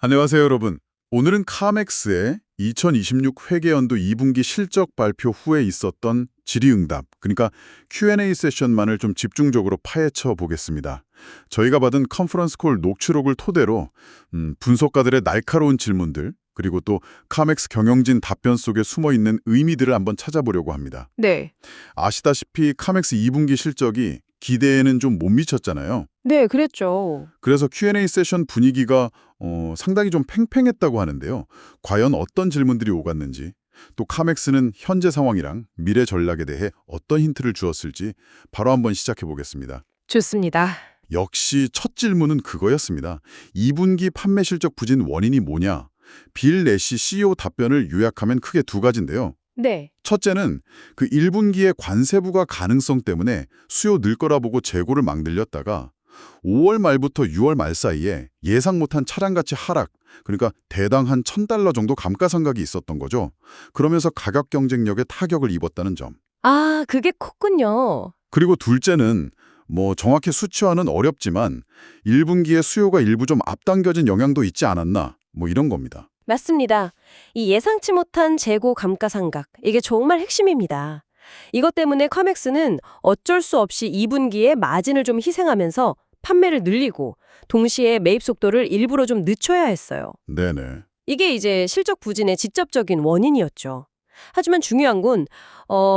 안녕하세요, 여러분. 오늘은 카맥스의 2026 회계연도 2분기 실적 발표 후에 있었던 질의응답, 그러니까 Q&A 세션만을 좀 집중적으로 파헤쳐 보겠습니다. 저희가 받은 컨퍼런스 콜 녹취록을 토대로 분석가들의 날카로운 질문들, 그리고 또 카맥스 경영진 답변 속에 숨어있는 의미들을 한번 찾아보려고 합니다. 네. 아시다시피 카맥스 2분기 실적이 기대에는 좀 못 미쳤잖아요. 네, 그랬죠. 그래서 Q&A 세션 분위기가 상당히 좀 팽팽했다고 하는데요. 과연 어떤 질문들이 오갔는지, 또 카맥스는 현재 상황이랑 미래 전략에 대해 어떤 힌트를 주었을지 바로 한번 시작해 보겠습니다. 좋습니다. 역시 첫 질문은 그거였습니다. 2분기 판매 실적 부진 원인이 뭐냐? 빌 내시 CEO 답변을 요약하면 크게 두 가지인데요. 네. 첫째는 그 1분기의 관세 부과 가능성 때문에 수요 늘 거라 보고 재고를 막 늘렸다가 5월 말부터 6월 말 사이에 예상 못한 차량 가치 하락, 그러니까 대당 한 $1,000 정도 감가상각이 있었던 거죠. 그러면서 가격 경쟁력에 타격을 입었다는 점. 아, 그게 컸군요. 그리고 둘째는 정확히 수치화는 어렵지만 1분기에 수요가 일부 좀 앞당겨진 영향도 있지 않았나, 이런 겁니다. 맞습니다. 이 예상치 못한 재고 감가상각, 이게 정말 핵심입니다. 이것 때문에 카맥스는 어쩔 수 없이 2분기에 마진을 좀 희생하면서 판매를 늘리고 동시에 매입 속도를 일부러 좀 늦춰야 했어요. 네네. 이게 이제 실적 부진의 직접적인 원인이었죠. 하지만 중요한 건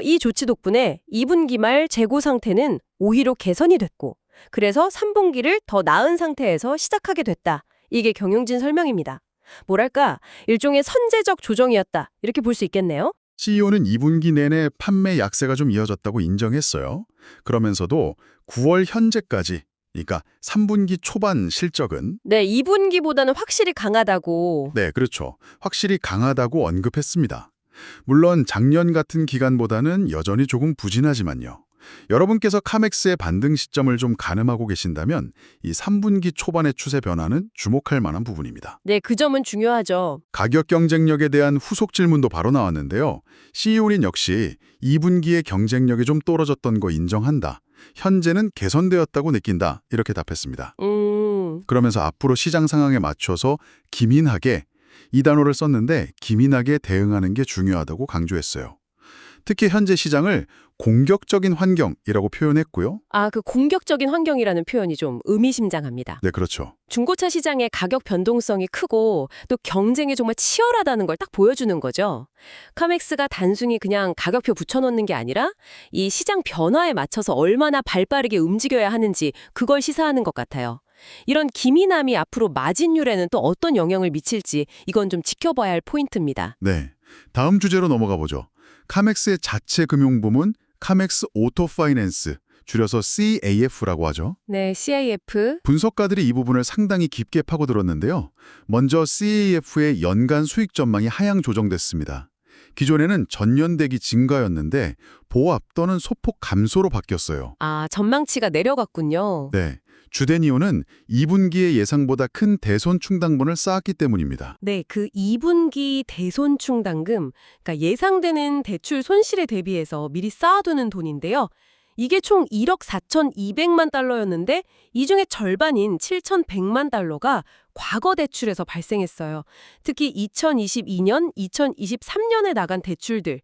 이 조치 덕분에 2분기 말 재고 상태는 오히려 개선이 됐고 그래서 3분기를 더 나은 상태에서 시작하게 됐다. 이게 경영진 설명입니다. 뭐랄까 일종의 선제적 조정이었다. 이렇게 볼 수 있겠네요. CEO는 2분기 내내 판매 약세가 좀 이어졌다고 인정했어요. 그러면서도 9월 현재까지, 그러니까 3분기 초반 실적은 네, 2분기보다는 확실히 강하다고. 네, 그렇죠. 확실히 강하다고 언급했습니다. 물론 작년 같은 기간보다는 여전히 조금 부진하지만요. 여러분께서 카맥스의 반등 시점을 좀 가늠하고 계신다면 이 3분기 초반의 추세 변화는 주목할 만한 부분입니다. 네, 그 점은 중요하죠. 가격 경쟁력에 대한 후속 질문도 바로 나왔는데요. CEO는 역시 2분기의 경쟁력이 좀 떨어졌던 거 인정한다. 현재는 개선되었다고 느낀다. 이렇게 답했습니다. 그러면서 앞으로 시장 상황에 맞춰서 기민하게, 이 단어를 썼는데 기민하게 대응하는 게 중요하다고 강조했어요. 특히 현재 시장을 공격적인 환경이라고 표현했고요. 아, 그 공격적인 환경이라는 표현이 좀 의미심장합니다. 네, 그렇죠. 중고차 시장의 가격 변동성이 크고 또 경쟁이 정말 치열하다는 걸 딱 보여주는 거죠. 카맥스가 단순히 그냥 가격표 붙여놓는 게 아니라 이 시장 변화에 맞춰서 얼마나 발빠르게 움직여야 하는지 그걸 시사하는 것 같아요. 이런 기민함이 앞으로 마진율에는 또 어떤 영향을 미칠지 이건 좀 지켜봐야 할 포인트입니다. 네, 다음 주제로 넘어가 보죠. 카맥스의 자체 금융부문 카맥스 오토파이낸스, 줄여서 CAF라고 하죠. 네, CAF. 분석가들이 이 부분을 상당히 깊게 파고들었는데요. 먼저 CAF의 연간 수익 전망이 하향 조정됐습니다. 기존에는 전년 대기 증가였는데 보합 또는 소폭 감소로 바뀌었어요. 아, 전망치가 내려갔군요. 네, 주된 이유는 2분기에 예상보다 큰 대손 충당분을 쌓았기 때문입니다. 네, 그 2분기 대손 충당금, 그러니까 예상되는 대출 손실에 대비해서 미리 쌓아두는 돈인데요. 이게 총 1억 4,200만 달러였는데 이 중에 절반인 7,100만 달러가 과거 대출에서 발생했어요. 특히 2022년, 2023년에 나간 대출들,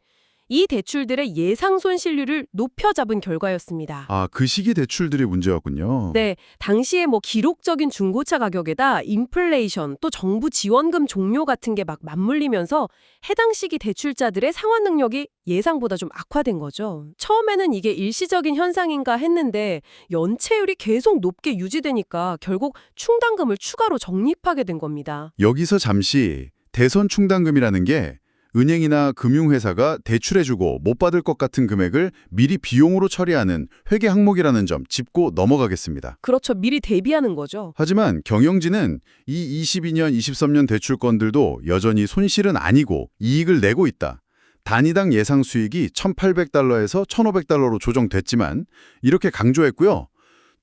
이 대출들의 예상 손실률을 높여 잡은 결과였습니다. 아, 그 시기 대출들이 문제였군요. 네, 당시에 기록적인 중고차 가격에다 인플레이션 또 정부 지원금 종료 같은 게 막 맞물리면서 해당 시기 대출자들의 상환 능력이 예상보다 좀 악화된 거죠. 처음에는 이게 일시적인 현상인가 했는데 연체율이 계속 높게 유지되니까 결국 충당금을 추가로 적립하게 된 겁니다. 여기서 잠시 대손 충당금이라는 게 은행이나 금융회사가 대출해주고 못 받을 것 같은 금액을 미리 비용으로 처리하는 회계 항목이라는 점 짚고 넘어가겠습니다. 그렇죠. 미리 대비하는 거죠. 하지만 경영진은 이 22년, 23년 대출건들도 여전히 손실은 아니고 이익을 내고 있다. 단위당 예상 수익이 $1,800에서 $1,500로 조정됐지만 이렇게 강조했고요.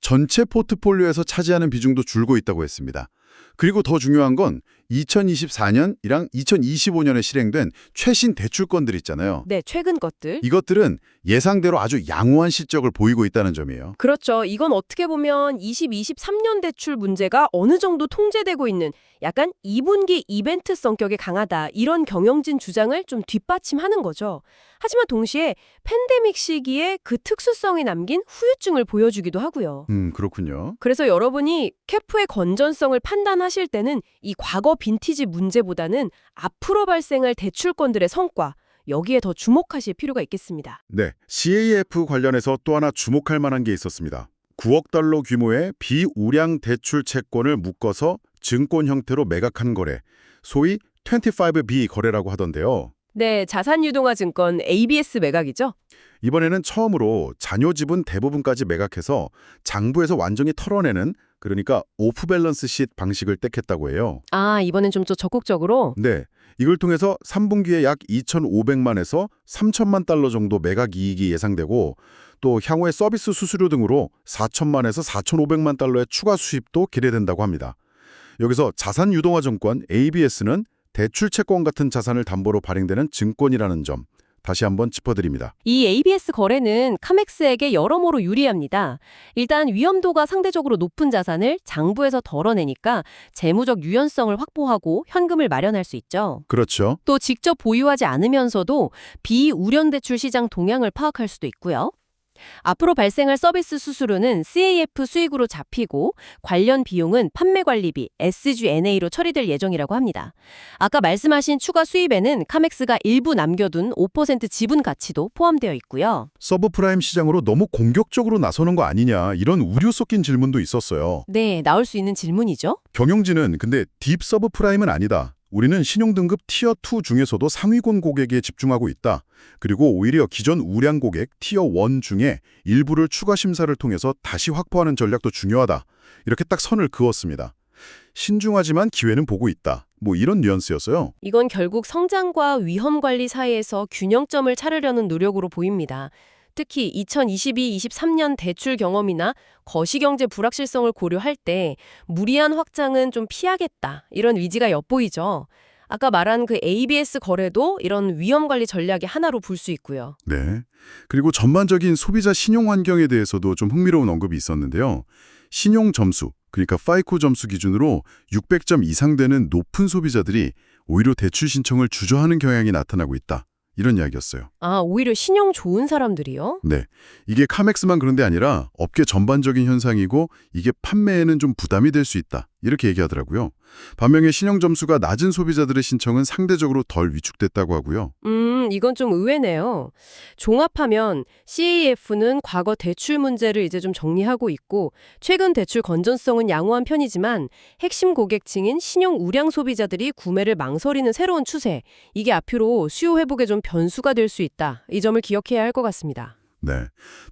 전체 포트폴리오에서 차지하는 비중도 줄고 있다고 했습니다. 그리고 더 중요한 건 2024년이랑 2025년에 실행된 최신 대출건들 있잖아요. 네, 최근 것들. 이것들은 예상대로 아주 양호한 실적을 보이고 있다는 점이에요. 그렇죠. 이건 어떻게 보면 23년 대출 문제가 어느 정도 통제되고 있는 약간 2분기 이벤트 성격이 강하다. 이런 경영진 주장을 좀 뒷받침하는 거죠. 하지만 동시에 팬데믹 시기에 그 특수성이 남긴 후유증을 보여주기도 하고요. 그렇군요. 그래서 여러분이 캐프의 건전성을 판단하실 때는 이 과거 빈티지 문제보다는 앞으로 발생할 대출건들의 성과, 여기에 더 주목하실 필요가 있겠습니다. 네, CAF 관련해서 또 하나 주목할 만한 게 있었습니다. 9억 달러 규모의 비우량 대출 채권을 묶어서 증권 형태로 매각한 거래, 소위 25B 거래라고 하던데요. 네, 자산유동화 증권 ABS 매각이죠? 이번에는 처음으로 잔여 지분 대부분까지 매각해서 장부에서 완전히 털어내는, 그러니까 오프 밸런스 쉿 방식을 택했다고 해요. 아, 이번엔 좀 더 적극적으로? 네, 이걸 통해서 3분기에 약 2,500만에서 3천만 달러 정도 매각 이익이 예상되고 또 향후에 서비스 수수료 등으로 4천만에서 4,500만 달러의 추가 수입도 기대된다고 합니다. 여기서 자산 유동화 증권 ABS는 대출 채권 같은 자산을 담보로 발행되는 증권이라는 점 다시 한번 짚어드립니다. 이 ABS 거래는 카맥스에게 여러모로 유리합니다. 일단 위험도가 상대적으로 높은 자산을 장부에서 덜어내니까 재무적 유연성을 확보하고 현금을 마련할 수 있죠. 그렇죠. 또 직접 보유하지 않으면서도 비우량 대출 시장 동향을 파악할 수도 있고요. 앞으로 발생할 서비스 수수료는 CAF 수익으로 잡히고 관련 비용은 판매관리비 SG&A로 처리될 예정이라고 합니다. 아까 말씀하신 추가 수입에는 카맥스가 일부 남겨둔 5% 지분 가치도 포함되어 있고요. 서브프라임 시장으로 너무 공격적으로 나서는 거 아니냐 이런 우려 섞인 질문도 있었어요. 네, 나올 수 있는 질문이죠. 경영진은 근데 딥 서브프라임은 아니다. 우리는 신용등급 티어2 중에서도 상위권 고객에 집중하고 있다. 그리고 오히려 기존 우량 고객 티어1 중에 일부를 추가 심사를 통해서 다시 확보하는 전략도 중요하다. 이렇게 딱 선을 그었습니다. 신중하지만 기회는 보고 있다. 뭐 이런 뉘앙스였어요. 이건 결국 성장과 위험 관리 사이에서 균형점을 찾으려는 노력으로 보입니다. 특히 2022-23년 대출 경험이나 거시경제 불확실성을 고려할 때 무리한 확장은 좀 피하겠다. 이런 의지가 엿보이죠. 아까 말한 그 ABS 거래도 이런 위험 관리 전략의 하나로 볼 수 있고요. 네. 그리고 전반적인 소비자 신용 환경에 대해서도 좀 흥미로운 언급이 있었는데요. 신용 점수, 그러니까 파이코 점수 기준으로 600점 이상 되는 높은 소비자들이 오히려 대출 신청을 주저하는 경향이 나타나고 있다. 이런 이야기였어요. 아, 오히려 신용 좋은 사람들이요? 네. 이게 카맥스만 그런 데 아니라 업계 전반적인 현상이고 이게 판매에는 좀 부담이 될 수 있다. 이렇게 얘기하더라고요. 반면에 신용 점수가 낮은 소비자들의 신청은 상대적으로 덜 위축됐다고 하고요. 이건 좀 의외네요. 종합하면 CAF는 과거 대출 문제를 이제 좀 정리하고 있고 최근 대출 건전성은 양호한 편이지만 핵심 고객층인 신용 우량 소비자들이 구매를 망설이는 새로운 추세, 이게 앞으로 수요 회복에 좀 변수가 될 수 있다. 이 점을 기억해야 할 것 같습니다. 네.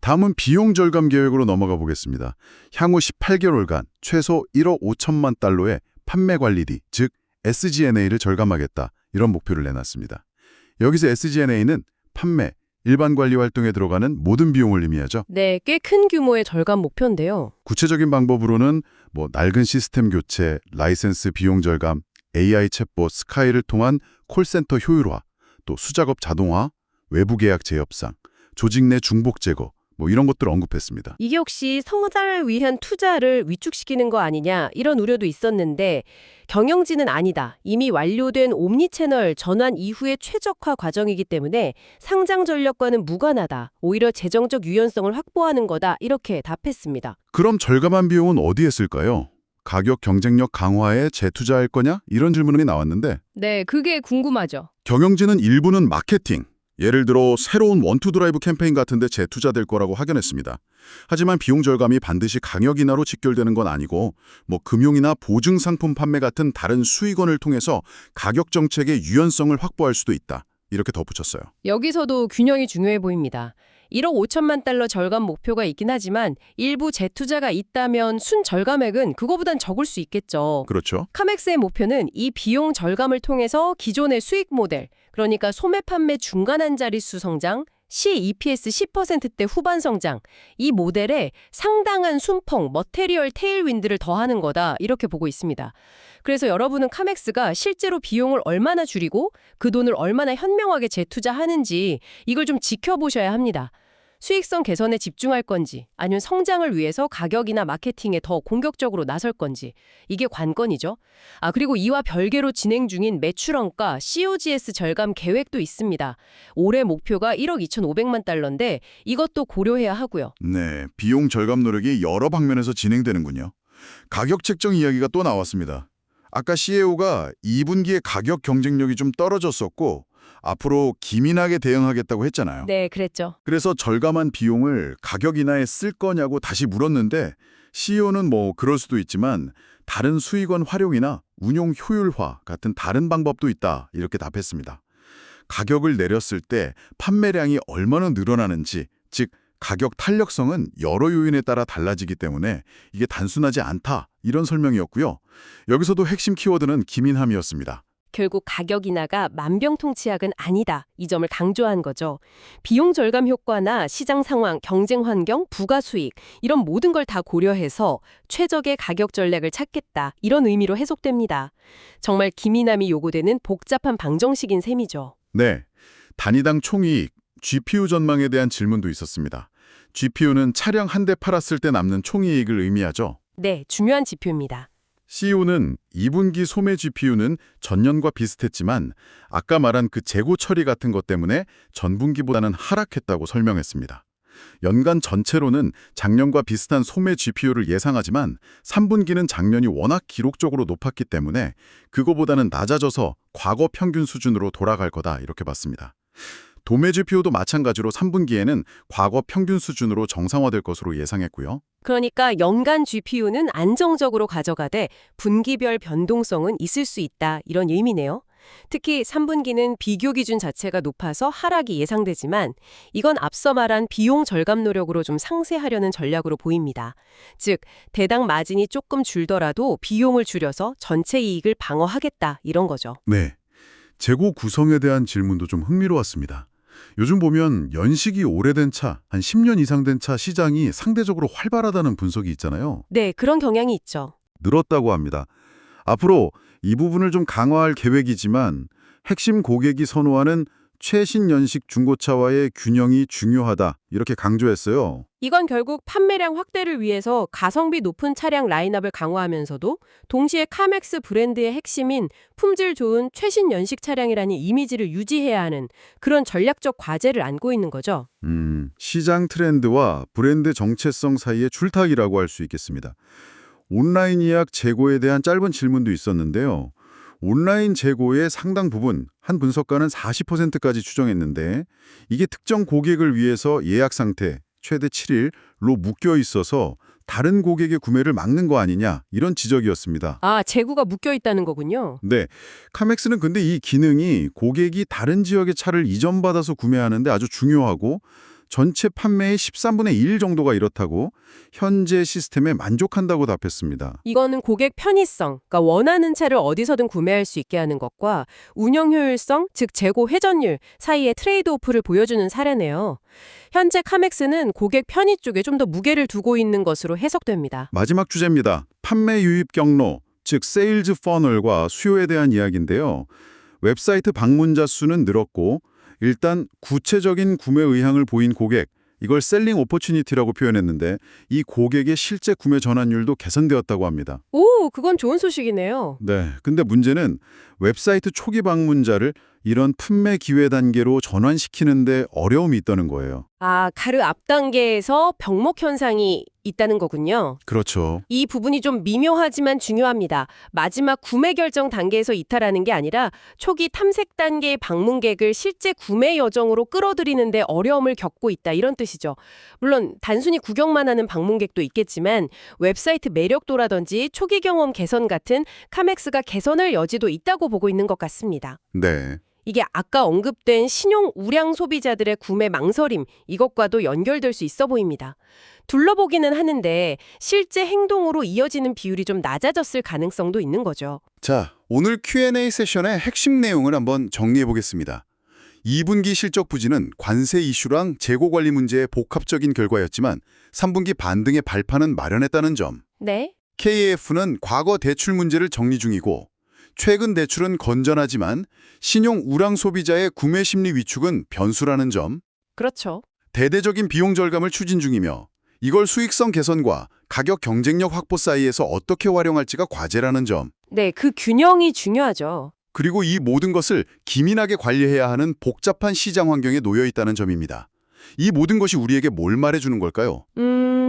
다음은 비용 절감 계획으로 넘어가 보겠습니다. 향후 18개월간 최소 1억 5천만 달러의 판매 관리비, 즉 SG&A를 절감하겠다. 이런 목표를 내놨습니다. 여기서 SG&A는 판매, 일반 관리 활동에 들어가는 모든 비용을 의미하죠. 네, 꽤 큰 규모의 절감 목표인데요. 구체적인 방법으로는 낡은 시스템 교체, 라이센스 비용 절감, AI 챗봇 스카이를 통한 콜센터 효율화, 또 수작업 자동화, 외부 계약 재협상, 조직 내 중복 제거, 이런 것들을 언급했습니다. 이게 혹시 성장을 위한 투자를 위축시키는 거 아니냐 이런 우려도 있었는데 경영진은 아니다. 이미 완료된 옴니채널 전환 이후의 최적화 과정이기 때문에 상장 전략과는 무관하다. 오히려 재정적 유연성을 확보하는 거다. 이렇게 답했습니다. 그럼 절감한 비용은 어디에 쓸까요? 가격 경쟁력 강화에 재투자할 거냐? 이런 질문이 나왔는데 네, 그게 궁금하죠. 경영진은 일부는 마케팅, 예를 들어 새로운 원투 드라이브 캠페인 같은 데 재투자될 거라고 확연했습니다. 하지만 비용 절감이 반드시 강역 인하로 직결되는 건 아니고 금융이나 보증 상품 판매 같은 다른 수익원을 통해서 가격 정책의 유연성을 확보할 수도 있다. 이렇게 덧붙였어요. 여기서도 균형이 중요해 보입니다. 1억 5천만 달러 절감 목표가 있긴 하지만 일부 재투자가 있다면 순 절감액은 그거보단 적을 수 있겠죠. 그렇죠. 카맥스의 목표는 이 비용 절감을 통해서 기존의 수익 모델, 그러니까 소매 판매 중간 한 자릿수 성장, CEPS 10%대 후반 성장, 이 모델에 상당한 순풍, 머테리얼 테일윈드를 더하는 거다 이렇게 보고 있습니다. 그래서 여러분은 카맥스가 실제로 비용을 얼마나 줄이고 그 돈을 얼마나 현명하게 재투자하는지 이걸 좀 지켜보셔야 합니다. 수익성 개선에 집중할 건지 아니면 성장을 위해서 가격이나 마케팅에 더 공격적으로 나설 건지 이게 관건이죠. 그리고 이와 별개로 진행 중인 매출원가 COGS 절감 계획도 있습니다. 올해 목표가 1억 2,500만 달러인데 이것도 고려해야 하고요. 네, 비용 절감 노력이 여러 방면에서 진행되는군요. 가격 책정 이야기가 또 나왔습니다. 아까 CEO가 2분기에 가격 경쟁력이 좀 떨어졌었고 앞으로 기민하게 대응하겠다고 했잖아요. 네, 그랬죠. 그래서 절감한 비용을 가격 인하에 쓸 거냐고 다시 물었는데 CEO는 뭐 그럴 수도 있지만 다른 수익원 활용이나 운용 효율화 같은 다른 방법도 있다 이렇게 답했습니다. 가격을 내렸을 때 판매량이 얼마나 늘어나는지, 즉 가격 탄력성은 여러 요인에 따라 달라지기 때문에 이게 단순하지 않다 이런 설명이었고요. 여기서도 핵심 키워드는 기민함이었습니다. 결국 가격 인하가 만병통치약은 아니다. 이 점을 강조한 거죠. 비용 절감 효과나 시장 상황, 경쟁 환경, 부가 수익 이런 모든 걸 다 고려해서 최적의 가격 전략을 찾겠다. 이런 의미로 해석됩니다. 정말 기민함이 요구되는 복잡한 방정식인 셈이죠. 네, 단위당 총이익, GPU 전망에 대한 질문도 있었습니다. GPU는 차량 한 대 팔았을 때 남는 총이익을 의미하죠. 네, 중요한 지표입니다. CEO는 2분기 소매 GPU는 전년과 비슷했지만 아까 말한 그 재고 처리 같은 것 때문에 전분기보다는 하락했다고 설명했습니다. 연간 전체로는 작년과 비슷한 소매 GPU를 예상하지만 3분기는 작년이 워낙 기록적으로 높았기 때문에 그거보다는 낮아져서 과거 평균 수준으로 돌아갈 거다 이렇게 봤습니다. 도매 GPU도 마찬가지로 3분기에는 과거 평균 수준으로 정상화될 것으로 예상했고요. 그러니까 연간 GPU는 안정적으로 가져가되 분기별 변동성은 있을 수 있다 이런 의미네요. 특히 3분기는 비교 기준 자체가 높아서 하락이 예상되지만 이건 앞서 말한 비용 절감 노력으로 좀 상쇄하려는 전략으로 보입니다. 즉 대당 마진이 조금 줄더라도 비용을 줄여서 전체 이익을 방어하겠다 이런 거죠. 네, 재고 구성에 대한 질문도 좀 흥미로웠습니다. 요즘 보면 연식이 오래된 차, 한 10년 이상 된 차 시장이 상대적으로 활발하다는 분석이 있잖아요. 네, 그런 경향이 있죠. 늘었다고 합니다. 앞으로 이 부분을 좀 강화할 계획이지만 핵심 고객이 선호하는 최신 연식 중고차와의 균형이 중요하다 이렇게 강조했어요. 이건 결국 판매량 확대를 위해서 가성비 높은 차량 라인업을 강화하면서도 동시에 카맥스 브랜드의 핵심인 품질 좋은 최신 연식 차량이라는 이미지를 유지해야 하는 그런 전략적 과제를 안고 있는 거죠. 시장 트렌드와 브랜드 정체성 사이의 줄타기라고 할 수 있겠습니다. 온라인 예약 재고에 대한 짧은 질문도 있었는데요. 온라인 재고의 상당 부분, 한 분석가는 40%까지 추정했는데 이게 특정 고객을 위해서 예약 상태 최대 7일로 묶여 있어서 다른 고객의 구매를 막는 거 아니냐 이런 지적이었습니다. 재고가 묶여 있다는 거군요. 네, 카맥스는 근데 이 기능이 고객이 다른 지역의 차를 이전받아서 구매하는데 아주 중요하고 전체 판매의 13분의 1 정도가 이렇다고 현재 시스템에 만족한다고 답했습니다. 이거는 고객 편의성, 그러니까 원하는 차를 어디서든 구매할 수 있게 하는 것과 운영 효율성, 즉 재고 회전율 사이의 트레이드오프를 보여주는 사례네요. 현재 카맥스는 고객 편의 쪽에 좀 더 무게를 두고 있는 것으로 해석됩니다. 마지막 주제입니다. 판매 유입 경로, 즉 세일즈 퍼널과 수요에 대한 이야기인데요. 웹사이트 방문자 수는 늘었고 일단 구체적인 구매 의향을 보인 고객, 이걸 셀링 오퍼튜니티라고 표현했는데 이 고객의 실제 구매 전환율도 개선되었다고 합니다. 오, 그건 좋은 소식이네요. 네, 근데 문제는 웹사이트 초기 방문자를 이런 판매 기회 단계로 전환시키는데 어려움이 있다는 거예요. 가르 앞 단계에서 병목 현상이 있다는 거군요. 그렇죠. 이 부분이 좀 미묘하지만 중요합니다. 마지막 구매 결정 단계에서 이탈하는 게 아니라 초기 탐색 단계의 방문객을 실제 구매 여정으로 끌어들이는데 어려움을 겪고 있다 이런 뜻이죠. 물론 단순히 구경만 하는 방문객도 있겠지만 웹사이트 매력도라든지 초기 경험 개선 같은 카맥스가 개선할 여지도 있다고 보고 있는 것 같습니다. 네. 이게 아까 언급된 신용 우량 소비자들의 구매 망설임, 이것과도 연결될 수 있어 보입니다. 둘러보기는 하는데 실제 행동으로 이어지는 비율이 좀 낮아졌을 가능성도 있는 거죠. 자, 오늘 Q&A 세션의 핵심 내용을 한번 정리해 보겠습니다. 2분기 실적 부진은 관세 이슈랑 재고 관리 문제의 복합적인 결과였지만 3분기 반등의 발판은 마련했다는 점. 네. KAF는 과거 대출 문제를 정리 중이고 최근 대출은 건전하지만 신용 우량 소비자의 구매 심리 위축은 변수라는 점. 그렇죠. 대대적인 비용 절감을 추진 중이며 이걸 수익성 개선과 가격 경쟁력 확보 사이에서 어떻게 활용할지가 과제라는 점. 네, 그 균형이 중요하죠. 그리고 이 모든 것을 기민하게 관리해야 하는 복잡한 시장 환경에 놓여 있다는 점입니다. 이 모든 것이 우리에게 뭘 말해주는 걸까요?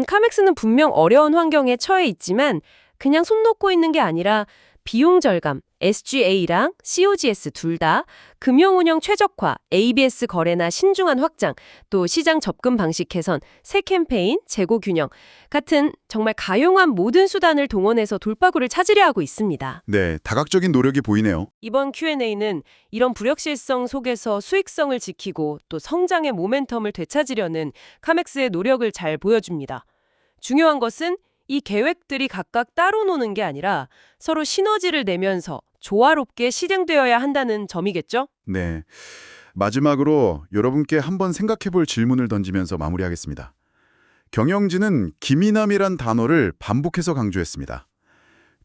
카맥스는 분명 어려운 환경에 처해 있지만 그냥 손 놓고 있는 게 아니라 비용 절감, SGA랑 COGS 둘 다, 금융운영 최적화, ABS 거래나 신중한 확장, 또 시장 접근 방식 개선, 새 캠페인, 재고 균형 같은 정말 가용한 모든 수단을 동원해서 돌파구를 찾으려 하고 있습니다. 네, 다각적인 노력이 보이네요. 이번 Q&A는 이런 불확실성 속에서 수익성을 지키고 또 성장의 모멘텀을 되찾으려는 카맥스의 노력을 잘 보여줍니다. 중요한 것은 이 계획들이 각각 따로 노는 게 아니라 서로 시너지를 내면서 조화롭게 실행되어야 한다는 점이겠죠? 네, 마지막으로 여러분께 한번 생각해 볼 질문을 던지면서 마무리하겠습니다. 경영진은 기민함이란 단어를 반복해서 강조했습니다.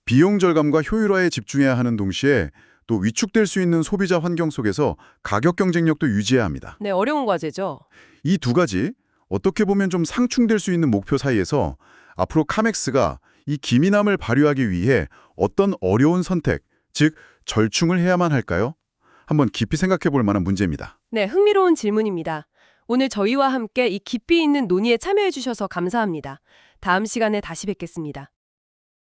비용 절감과 효율화에 집중해야 하는 동시에 또 위축될 수 있는 소비자 환경 속에서 가격 경쟁력도 유지해야 합니다. 네, 어려운 과제죠. 이 두 가지 어떻게 보면 좀 상충될 수 있는 목표 사이에서 앞으로 카맥스가 이 기민함을 발휘하기 위해 어떤 어려운 선택, 즉 절충을 해야만 할까요? 한번 깊이 생각해 볼 만한 문제입니다. 네, 흥미로운 질문입니다. 오늘 저희와 함께 이 깊이 있는 논의에 참여해 주셔서 감사합니다. 다음 시간에 다시 뵙겠습니다.